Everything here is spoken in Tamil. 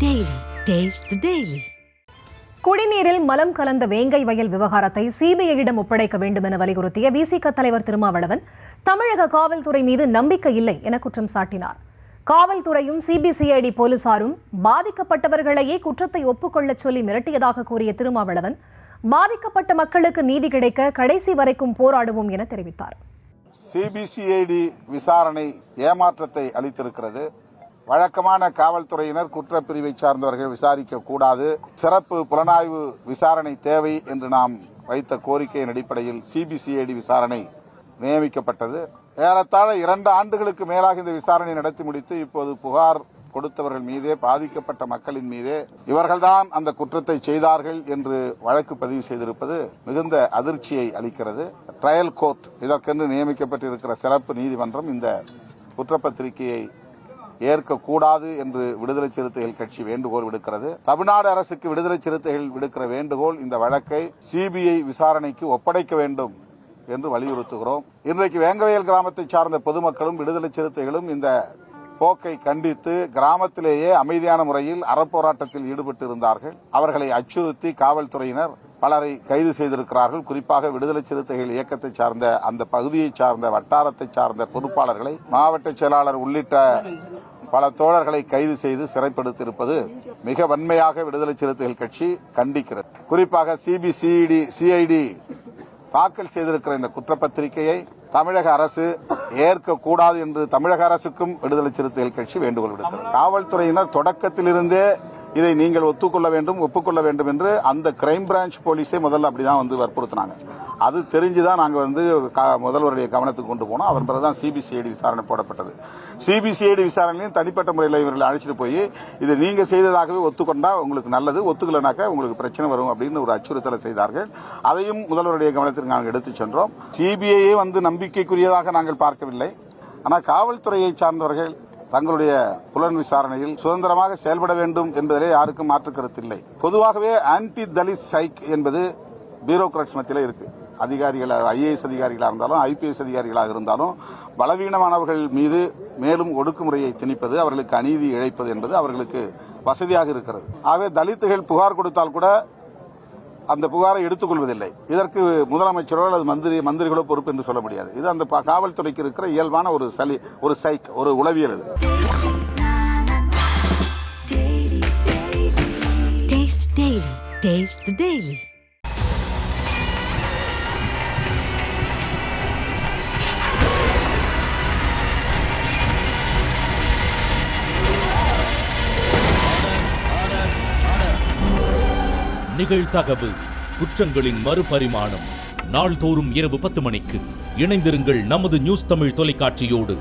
Daily. Taste the Daily. குடிநீரில் மலம் கலந்த வேங்கை வயல் விவகாரத்தை சிபிஐயிடம் ஒப்படைக்க வேண்டும் என வலியுறுத்திய விசிக தலைவர் திருமாவளவன் தமிழக காவல்துறை மீது நம்பிக்கை இல்லை என குற்றம் சாட்டினார். காவல்துறையும் சிபிசிஐடி போலீசாரும் பாதிக்கப்பட்டவர்களையே குற்றத்தை ஒப்புக்கொள்ளச் சொல்லி மிரட்டியதாக கூறிய திருமாவளவன் பாதிக்கப்பட்ட மக்களுக்கு நீதி கிடைக்க கடைசி வரைக்கும் போராடுவோம் என தெரிவித்தார். சிபிசிஐடி விசாரணை ஏமாற்றத்தை அளித்திருக்கிறது. வழக்கமான காவல்துறையினர் குற்றப்பிரிவை சார்ந்தவர்கள் விசாரிக்க கூடாது, சிறப்பு புலனாய்வு விசாரணை தேவை என்று நாம் வைத்த கோரிக்கையின் அடிப்படையில் சிபிசிஐடி விசாரணை நியமிக்கப்பட்டது. ஏறத்தாழ 2 ஆண்டுகளுக்கு மேலாக இந்த விசாரணை நடத்தி முடித்து இப்போது புகார் கொடுத்தவர்கள் மீதே, பாதிக்கப்பட்ட மக்களின் மீதே இவர்கள்தான் அந்த குற்றத்தை செய்தார்கள் என்று வழக்கு பதிவு செய்திருப்பது மிகுந்த அதிர்ச்சியை அளிக்கிறது. ட்ரையல் கோர்ட், இதற்கென்று நியமிக்கப்பட்டிருக்கிற சிறப்பு நீதிமன்றம் இந்த குற்றப்பத்திரிகையை ஏற்கக்கூடாது என்று விடுதலை சிறுத்தைகள் கட்சி வேண்டுகோள் விடுக்கிறது. தமிழ்நாடு அரசுக்கு விடுதலை சிறுத்தைகள் விடுக்கிற வேண்டுகோள், இந்த வழக்கை சிபிஐ விசாரணைக்கு ஒப்படைக்க வேண்டும் என்று வலியுறுத்துகிறோம். இன்றைக்கு வேங்கவயல் கிராமத்தை சார்ந்த பொதுமக்களும் விடுதலை சிறுத்தைகளும் இந்த போக்கை கண்டித்து கிராமத்திலேயே அமைதியான முறையில் அறப்போராட்டத்தில் ஈடுபட்டு இருந்தார்கள். அவர்களை அச்சுறுத்தி காவல்துறையினர் பலரை கைது செய்திருக்கிறார்கள். குறிப்பாக விடுதலை சிறுத்தைகள் இயக்கத்தை சார்ந்த, அந்த பகுதியை சார்ந்த, வட்டாரத்தை சார்ந்த பொறுப்பாளர்களை, மாவட்ட செயலாளர் உள்ளிட்ட பல தோழர்களை கைது செய்து சிறைப்படுத்தியிருப்பது மிக வன்மையாக விடுதலை சிறுத்தைகள் கட்சி கண்டிக்கிறது. குறிப்பாக சிபிசிஐடி தாக்கல் செய்திருக்கிற இந்த குற்றப்பத்திரிகையை தமிழக அரசு ஏற்கக்கூடாது என்று தமிழக அரசுக்கும் விடுதலை சிறுத்தைகள் கட்சி வேண்டுகோள் விடுக்கிறது. காவல்துறையினர் தொடக்கத்திலிருந்தே இதை நீங்கள் ஒப்புக்கொள்ள வேண்டும் என்று அந்த கிரைம் பிரான்ச் போலீஸே முதல்ல அப்படிதான் வற்புறுத்தினாங்க. அது தெரிஞ்சுதான் நாங்க முதல்வருடைய கவனத்துக்கு கொண்டு போனோம். அதன் பிறகுதான் சிபிசிஐடி விசாரணை போடப்பட்டது. சிபிசிஐடி விசாரணையும் தனிப்பட்ட முறையில் இவர்களை அழைச்சிட்டு போய் இது நீங்க செய்ததாகவே ஒத்துக்கொண்டா உங்களுக்கு நல்லது, ஒத்துக்கலனாக்கா உங்களுக்கு பிரச்சனை வரும் அப்படின்னு ஒரு அச்சுறுத்தலை செய்தார்கள். அதையும் முதல்வருடைய கவனத்திற்கு நாங்கள் எடுத்துச் சென்றோம். சிபிஐயே நம்பிக்கைக்குரியதாக நாங்கள் பார்க்கவில்லை. ஆனால் காவல்துறையை சார்ந்தவர்கள் தங்களுடைய புலன் விசாரணையில் சுதந்திரமாக செயல்பட வேண்டும் என்பதிலே யாருக்கும் மாற்று கருத்தில்லை. பொதுவாகவே ஆன்டி தலித் சைக் என்பது பியூரோகிராட்ஸ் மத்தியில் இருக்கு. அதிகாரிகள், ஐஏஎஸ் அதிகாரிகளாக இருந்தாலும் ஐபிஎஸ் அதிகாரிகளாக இருந்தாலும் பலவீனமானவர்கள் மீது மேலும் ஒடுக்குமுறையை திணிப்பது, அவர்களுக்கு அநீதி இழைப்பது என்பது அவர்களுக்கு வசதியாக இருக்கிறது. ஆகவே தலித்துகள் புகார் கொடுத்தால் கூட அந்த புகாரை எடுத்துக் கொள்வதில்லை. இதற்கு முதலமைச்சரோ அல்லது மந்திரிகளோ பொறுப்பு என்று சொல்ல முடியாது. இது அந்த காவல்துறைக்கு இருக்கிற இயல்பான ஒரு சைக், ஒரு உளவியல். Daily. நிகழ்தகவு, குற்றங்களின் மறுபரிமாணம். நாள்தோறும் இரவு 10 மணிக்கு இணைந்திருங்கள் நமது நியூஸ் தமிழ் தொலைக்காட்சியோடு.